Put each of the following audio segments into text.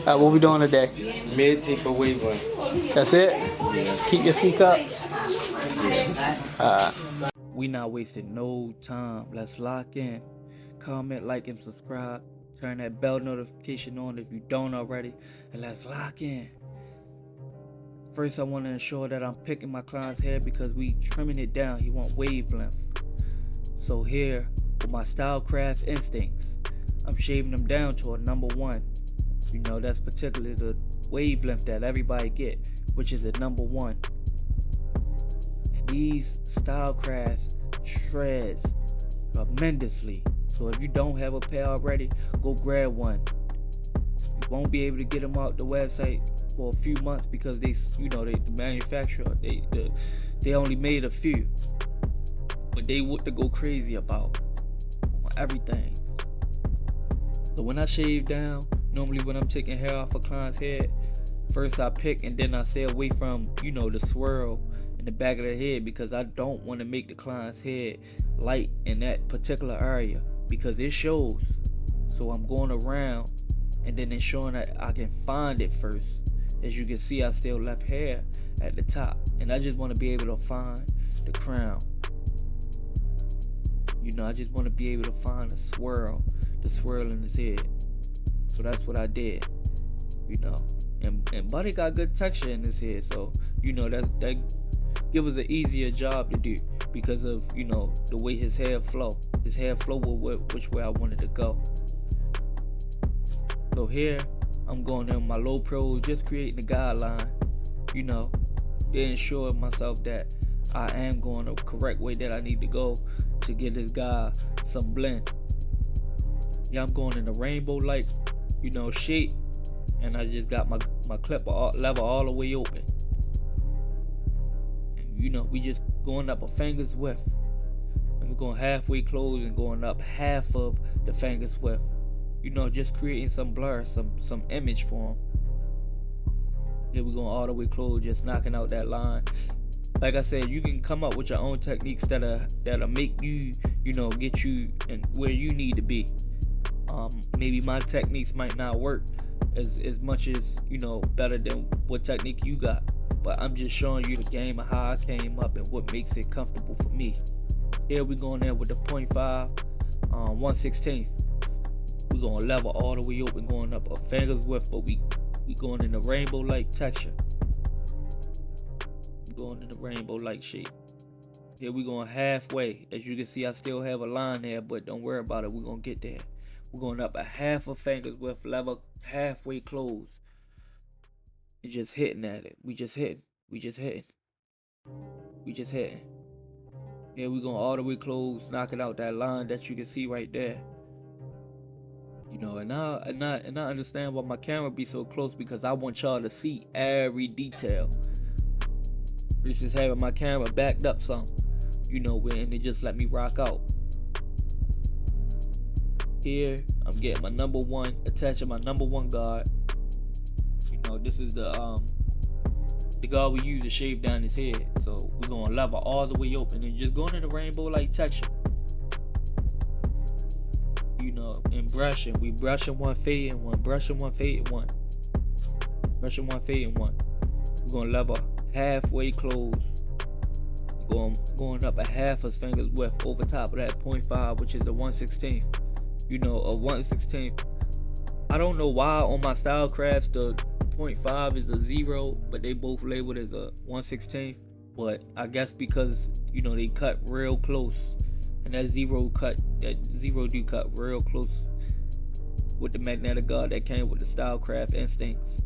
What we doing today? Mid taper waveline. That's it? Yeah. Keep your feet up. Yeah. We not wasting no time. Let's lock in. Comment, like, and subscribe. Turn that bell notification on if you don't already. And let's lock in. First, I want to ensure that I'm picking my client's hair because we trimming it down. He want wavelength. So here, with my stylecraft instincts, I'm shaving them down to a number 1. You know, that's particularly the wavelength that everybody get, which is a number 1. And these stylecrafts shreds tremendously. So if you don't have a pair already, go grab one. You won't be able to get them out the website for a few months because the manufacturer, they only made a few. But they want to go crazy about everything. So when I shave down, normally when I'm taking hair off a client's head, first I pick and then I stay away from, the swirl in the back of the head because I don't want to make the client's head light in that particular area because it shows. So I'm going around and then ensuring that I can find it first. As you can see, I still left hair at the top and I just want to be able to find the crown. I just want to be able to find the swirl in his head. So that's what I did, and Buddy got good texture in his head, so that give us an easier job to do because of the way his hair flow which way I wanted to go. So here I'm going in my low pro, just creating the guideline, to ensure myself that I am going the correct way that I need to go to get this guy some blend. Yeah, I'm going in the rainbow like shape, and I just got my clipper level all the way open. And we just going up a finger's width, and we're going halfway close and going up half of the finger's width. Just creating some blur, some image for him. Yeah, we're going all the way close, just knocking out that line. Like I said, you can come up with your own techniques that'll make you, get you and where you need to be. Maybe my techniques might not work as much as better than what technique you got, but I'm just showing you the game of how I came up and what makes it comfortable for me. Here we going there with the 0.5 1/16. We're going level all the way open, going up a finger's width, but we going in the rainbow like texture. Going in the rainbow like shape. Here we going halfway. As you can see, I still have a line there, but don't worry about it, we're gonna get there. We're going up a half a finger's width, level halfway closed. It's just hitting at it. We just hitting. Here we going all the way close, knocking out that line that you can see right there. And I understand why my camera be so close, because I want y'all to see every detail. It's just having my camera backed up some, and they just let me rock out. Here, I'm getting my number 1, attaching my number 1 guard. This is the guard we use to shave down his head. So we're gonna level all the way open and just going in the rainbow like texture. And brushing. We brushing one, fading one, brushing one, fading one. Brushing one, fading one. We're gonna level halfway close. Going up a half a finger's width over top of that 0.5, which is the 1/16. A 1/16. I don't know why on my style crafts the 0.5 is a 0, but they both labeled as a 1/16. But I guess because they cut real close, and that zero do cut real close with the magnetic guard that came with the style craft instincts.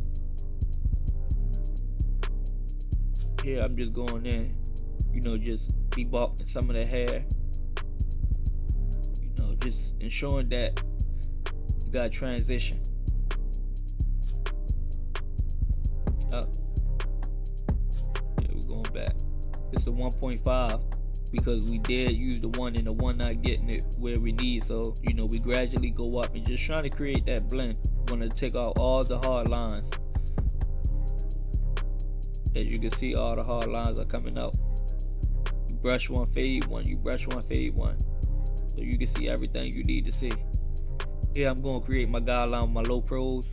Here I'm just going in, just debulking some of the hair. Just ensuring that you got transition up. Yeah, we're going back. It's a 1.5 because we did use the 1 and the 1 not getting it where we need. So we gradually go up and just trying to create that blend. Want to take out all the hard lines. As you can see, all the hard lines are coming out. You brush one, fade one. You brush one, fade one. So you can see everything you need to see. Here I'm going to create my guideline with my low pros.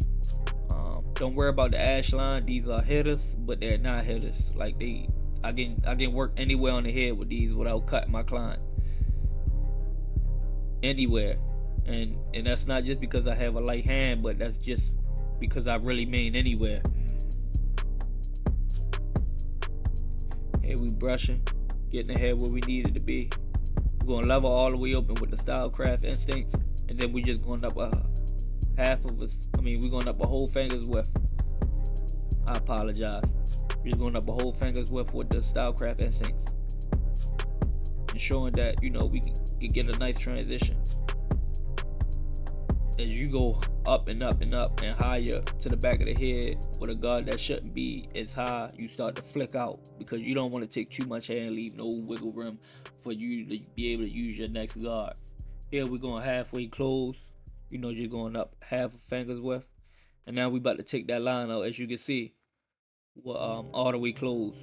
Don't worry about the ash line. These are hitters, but they're not hitters. Like I can work anywhere on the head with these without cutting my client. Anywhere. And that's not just because I have a light hand, but that's just because I really mean anywhere. Here we brushing, getting the head where we need it to be. We're gonna level all the way open with the Stylecraft Instincts, and then we just going up we're going up a whole finger's width. I apologize. We're just going up a whole finger's width with the Stylecraft Instincts, ensuring that we can get a nice transition. As you go up and up and up and higher to the back of the head with a guard that shouldn't be as high, you start to flick out because you don't want to take too much hair and leave no wiggle room for you to be able to use your next guard. Here we're going halfway close, just going up half a finger's width, and now we about to take that line out. As you can see, all the way close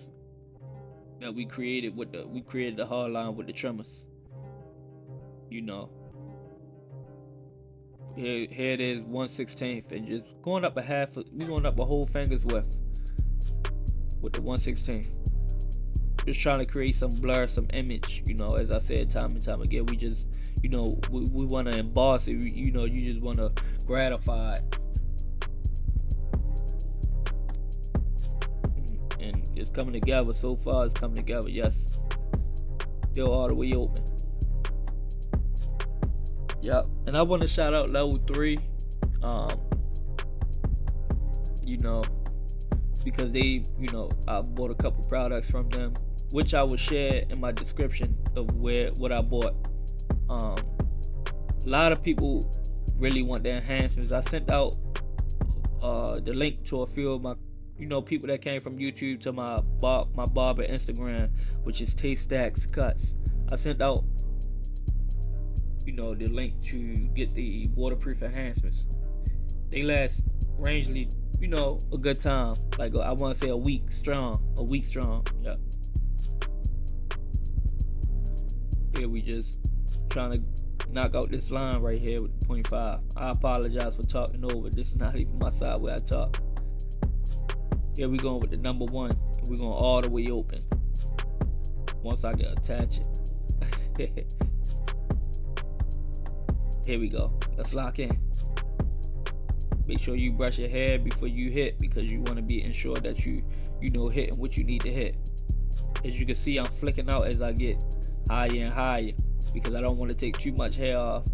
that we created the hard line with the trimmers. Here it is, 1/16, and just going up we're going up a whole finger's width with the 1/16. Just trying to create some blur, some image, as I said time and time again. We just, we want to emboss it, you just want to gratify it. And it's coming together. So far it's coming together, yes. Still all the way open. Yep, and I want to shout out Level 3, because they, I bought a couple products from them, which I will share in my description of what I bought. A lot of people really want the enhancements. I sent out the link to a few of my, people that came from YouTube to my barber Instagram, which is taystackzcutz. I sent out the link to get the waterproof enhancements. They last rangely, a good time. Like I want to say a week strong. Yeah. Here we just trying to knock out this line right here with the 0.5. I apologize for talking over. This is not even my side where I talk. Here we going with the number 1. We're going all the way open. Once I can attach it. Here we go. Let's lock in. Make sure you brush your hair before you hit, because you want to be ensured that you hitting what you need to hit. As you can see, I'm flicking out as I get higher and higher because I don't want to take too much hair off.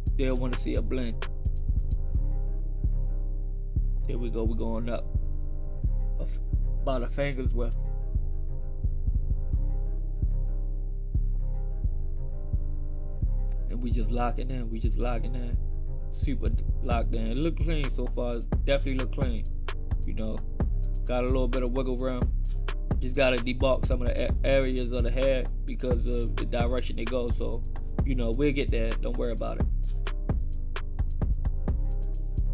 Still want to see a blend. Here we go. We're going up about a finger's width. And we just locking in. Super locked in. It look clean so far. Definitely look clean. Got a little bit of wiggle room. Just gotta debulk some of the areas of the hair because of the direction they go. So, we'll get there. Don't worry about it.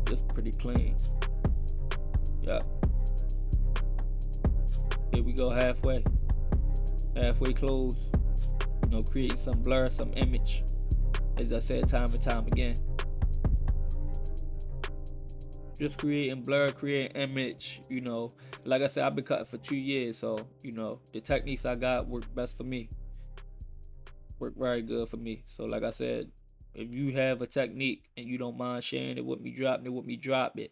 Just pretty clean. Yeah. Here we go halfway closed. Create some blur, some image. As I said time and time again, just creating blur, creating image. Like I said, I've been cutting for 2 years, so the techniques I got work best for me, work very good for me. So like I said, if you have a technique and you don't mind sharing it with me, dropping it with me, drop it.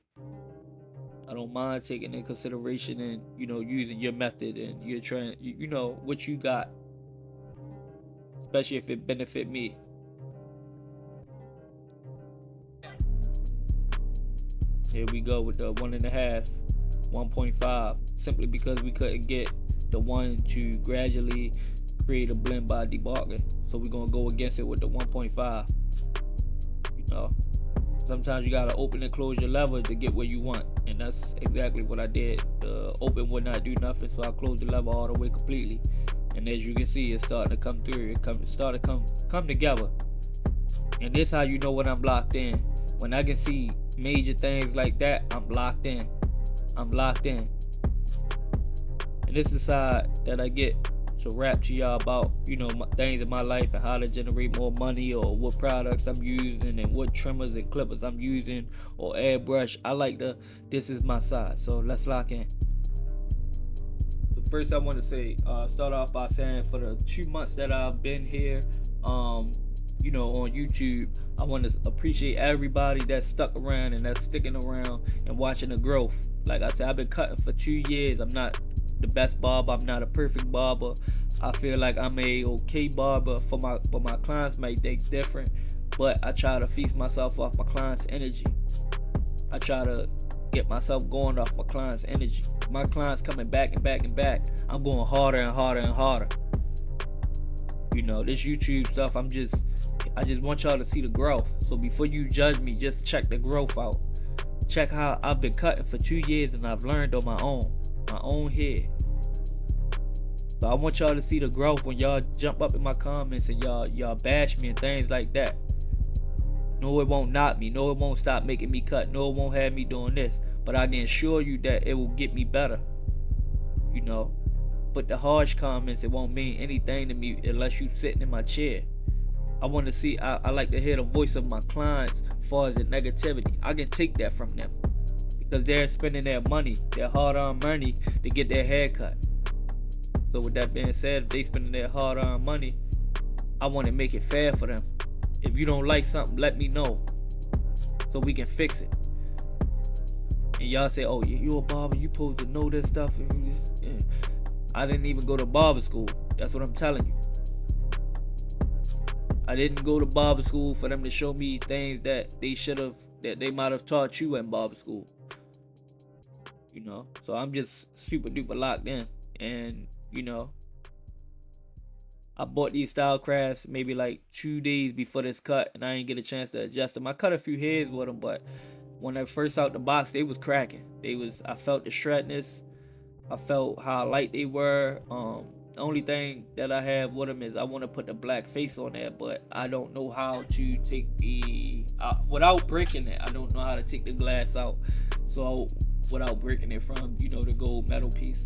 I don't mind taking in consideration and using your method and you're trying, what you got, especially if it benefit me. Here we go with the 1.5, 1.5, simply because we couldn't get the 1 to gradually create a blend by debulking. So we're gonna go against it with the 1.5. Sometimes you gotta open and close your lever to get where you want, and that's exactly what I did. The open would not do nothing, so I closed the lever all the way completely. And as you can see, it's starting to come through. It started to come together. And this how you know when I'm locked in. When I can see major things like that, I'm locked in. And this is the side that I get to rap to y'all about, things in my life and how to generate more money, or what products I'm using and what trimmers and clippers I'm using, or airbrush. This is my side. So let's lock in. First, I want to say, start off by saying, for the 2 months that I've been here, on YouTube, I want to appreciate everybody that's stuck around and that's sticking around and watching the growth. Like I said, I've been cutting for 2 years. I'm not the best barber. I'm not a perfect barber. I feel like I'm a okay barber. For my clients might think different, but I try to feast myself off my clients' energy. I try to get myself going off my clients' energy. My clients coming back and back and back. I'm going harder and harder and harder. This YouTube stuff, I just want y'all to see the growth. So before you judge me, just check the growth out. Check how I've been cutting for 2 years and I've learned on my own head. So I want y'all to see the growth when y'all jump up in my comments and y'all bash me and things like that. No, it won't knock me. No, it won't stop making me cut. No, it won't have me doing this. But I can assure you that it will get me better. But the harsh comments, it won't mean anything to me unless you sitting in my chair. I want to see, I like to hear the voice of my clients as far as the negativity. I can take that from them because they're spending their money, their hard-earned money, to get their hair cut. So with that being said, if they spending their hard-earned money, I want to make it fair for them. If you don't like something, let me know so we can fix it. And y'all say, oh, you a barber, you supposed to know this stuff. Yeah. I didn't even go to barber school. That's what I'm telling you. I didn't go to barber school for them to show me things that they might have taught you in barber school. So I'm just super duper locked in. And, I bought these style crafts maybe like 2 days before this cut, and I didn't get a chance to adjust them. I cut a few heads with them, but when I first out the box, they was cracking. I felt the shredness. I felt how light they were. The only thing that I have with them is I want to put the black face on there, but I don't know how to take without breaking it. I don't know how to take the glass out. So without breaking it from, the gold metal piece.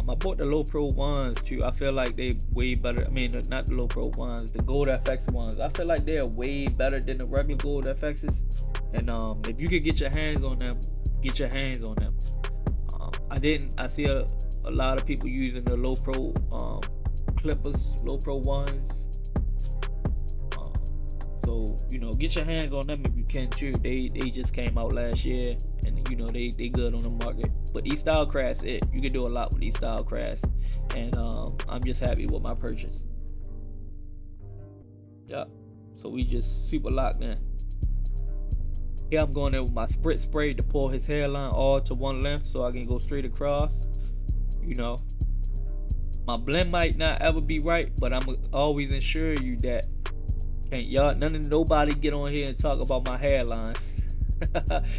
I bought the low pro ones too. I feel like they way better. I mean, not the low pro ones, the gold FX ones. I feel like they're way better than the regular gold FXs. And if you could get your hands on them, get your hands on them. I see a lot of people using the low pro clippers, low pro ones. So get your hands on them if you can too. They just came out last year, and they good on the market. But these style crafts, you can do a lot with these style crafts, and I'm just happy with my purchase. Yeah, so we just super locked in. Here I'm going in with my spritz spray to pull his hairline all to one length so I can go straight across. My blend might not ever be right, but I'm always ensure you that nobody get on here and talk about my hairlines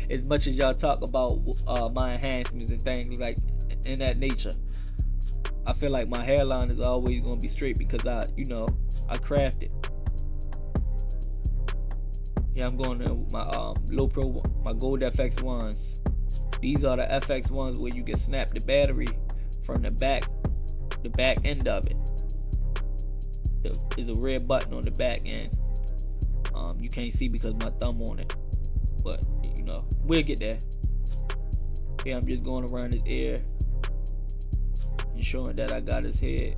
as much as y'all talk about my enhancements and things like in that nature. I feel like my hairline is always gonna be straight because I craft it. Yeah, I'm going in with my low pro, my gold FX ones. These are the FX ones where you can snap the battery from the back end of it. There's a red button on the back end. You can't see because my thumb on it, but we'll get there. Yeah, I'm just going around his ear, ensuring that I got his head,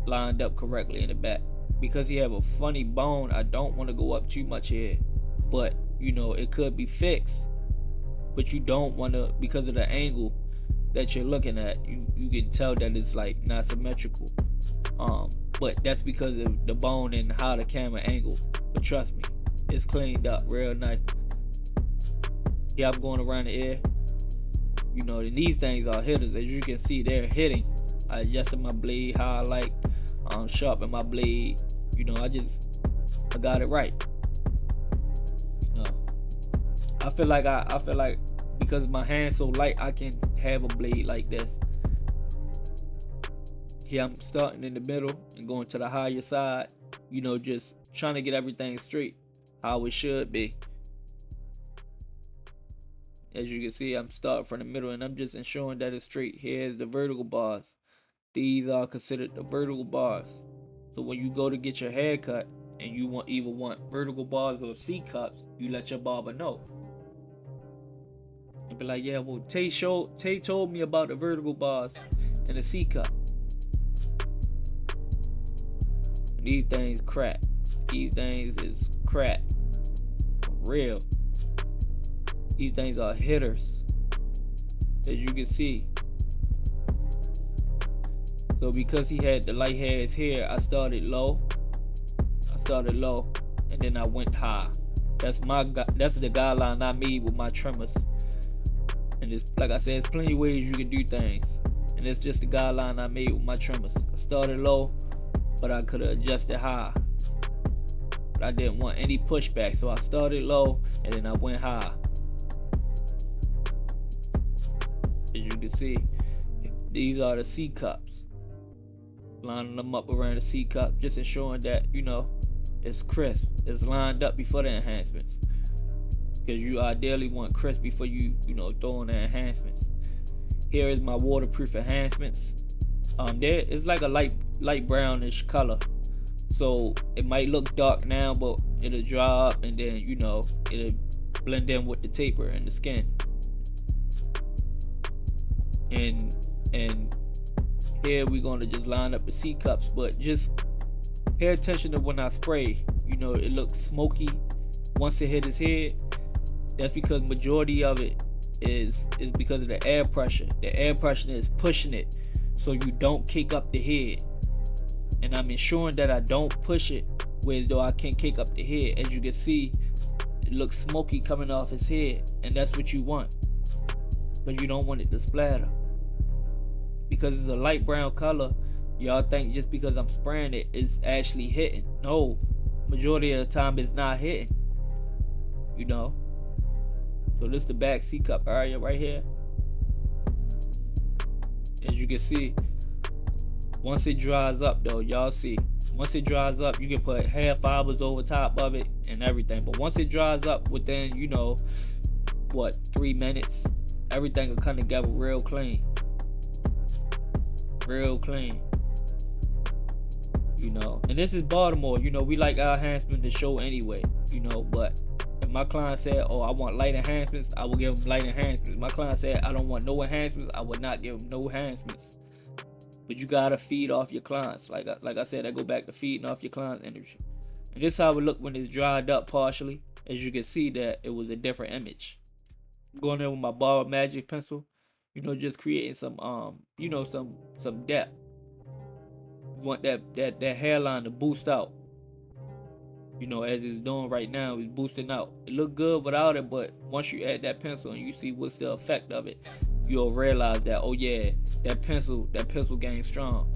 lined up correctly in the back. Because he have a funny bone, I don't want to go up too much here, but it could be fixed. But you don't want to, because of the angle that you're looking at, you can tell that it's like not symmetrical. But that's because of the bone and how the camera angle. But trust me, it's cleaned up real nice. Yeah, I'm going around the ear. And these things are hitters. As you can see, they're hitting. I adjusted my blade how I like, sharpen my blade. I got it right. I feel like because my hand's so light, I can have a blade like this. Here I'm starting in the middle and going to the higher side, just trying to get everything straight how it should be. As you can see, I'm starting from the middle and I'm just ensuring that it's straight. Here's the vertical bars. These are considered the vertical bars. So when you go to get your hair cut and you either want vertical bars or C cups, you let your barber know. And be like, yeah, well, Tay told me about the vertical bars and the C cup. These things crack. These things is crack. For real. These things are hitters. As you can see. So because he had the light hairs here, I started low. And then I went high. That's the guideline I made with my trimmers. And it's, like I said, there's plenty of ways you can do things. And it's just the guideline I made with my trimmers. I started low, but I could have adjusted high. But I didn't want any pushback, so I started low and then I went high. As you can see, these are the C cups. Lining them up around the C cup, just ensuring that, you know, it's crisp. It's lined up before the enhancements. Because you ideally want crisp before you throw in the enhancements. Here is my waterproof enhancements. There it's like a light brownish color. So it might look dark now, but it'll dry up and then it'll blend in with the taper and the skin. And here we're gonna just line up the C cups, but just pay attention to when I spray. It looks smoky once it hit his head. That's because majority of it is because of the air pressure. The air pressure is pushing it so you don't kick up the head. And I'm ensuring that I don't push it where though I can kick up the head. As you can see, it looks smoky coming off his head, and that's what you want. Because you don't want it to splatter. Because it's a light brown color, y'all think just because I'm spraying it, it's actually hitting. No, majority of the time it's not hitting. So this is the back C cup area right here. As you can see, once it dries up though, y'all see, once it dries up, you can put hair fibers over top of it and everything. But once it dries up within, 3 minutes, everything will come together real clean. Real clean. And this is Baltimore. We like our enhancement to show anyway. But if my client said, oh, I want light enhancements, I will give them light enhancements. My client said, I don't want no enhancements, I would not give them no enhancements. But you gotta feed off your clients. Like I said, I go back to feeding off your client's energy. And this is how it look when it's dried up partially. As you can see that it was a different image. I'm going there with my Barber Magic pencil, just creating some some depth. You want that hairline to boost out. As it's doing right now, it's boosting out. It look good without it, but once you add that pencil and you see what's the effect of it, you'll realize that, oh yeah, that pencil game strong.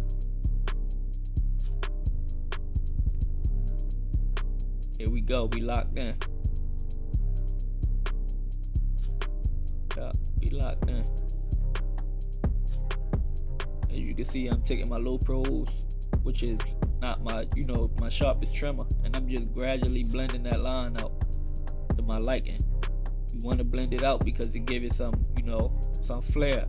Here we go, we locked in. Yeah, we locked in. As you can see, I'm taking my low pros, which is not my my sharpest trimmer, and I'm just gradually blending that line out to my liking. You want to blend it out because it gives it some some flair,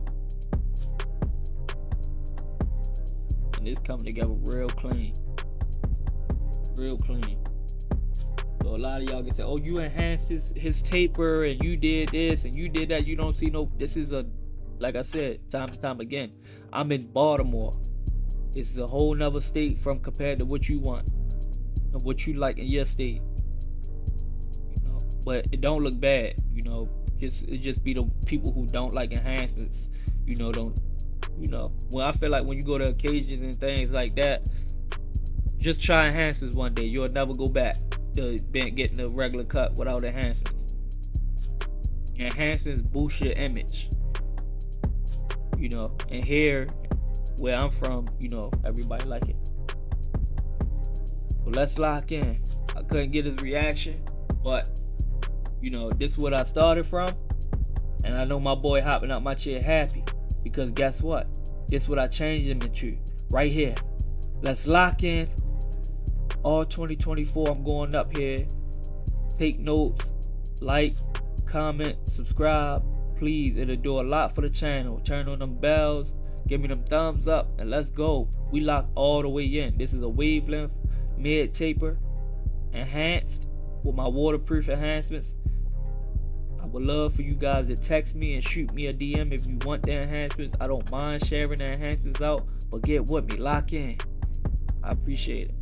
and it's coming together real clean. So a lot of y'all can say, oh, you enhanced his taper and you did this and you did that. You don't see this is like I said time to time again, I'm in Baltimore. This is a whole nother state from compared to what you want and what you like in your state. But it don't look bad. It just be the people who don't like enhancements. When I feel like when you go to occasions and things like that, just try enhancements one day. You'll never go back to getting a regular cut without enhancements. Enhancements boost your image. And here where I'm from, everybody like it. So let's lock in. I couldn't get his reaction, but this is what I started from, and I know my boy hopping out my chair happy because guess what? This is what I changed him into right here. Let's lock in. All 2024, I'm going up here. Take notes, like, comment, subscribe. please, it'll do a lot for the channel. Turn on them bells, give me them thumbs up, and let's go. We lock all the way in. This is a wavelength mid taper enhanced with my waterproof enhancements. I would love for you guys to text me and shoot me a DM if you want the enhancements. I don't mind sharing the enhancements out, but get with me, lock in. I appreciate it.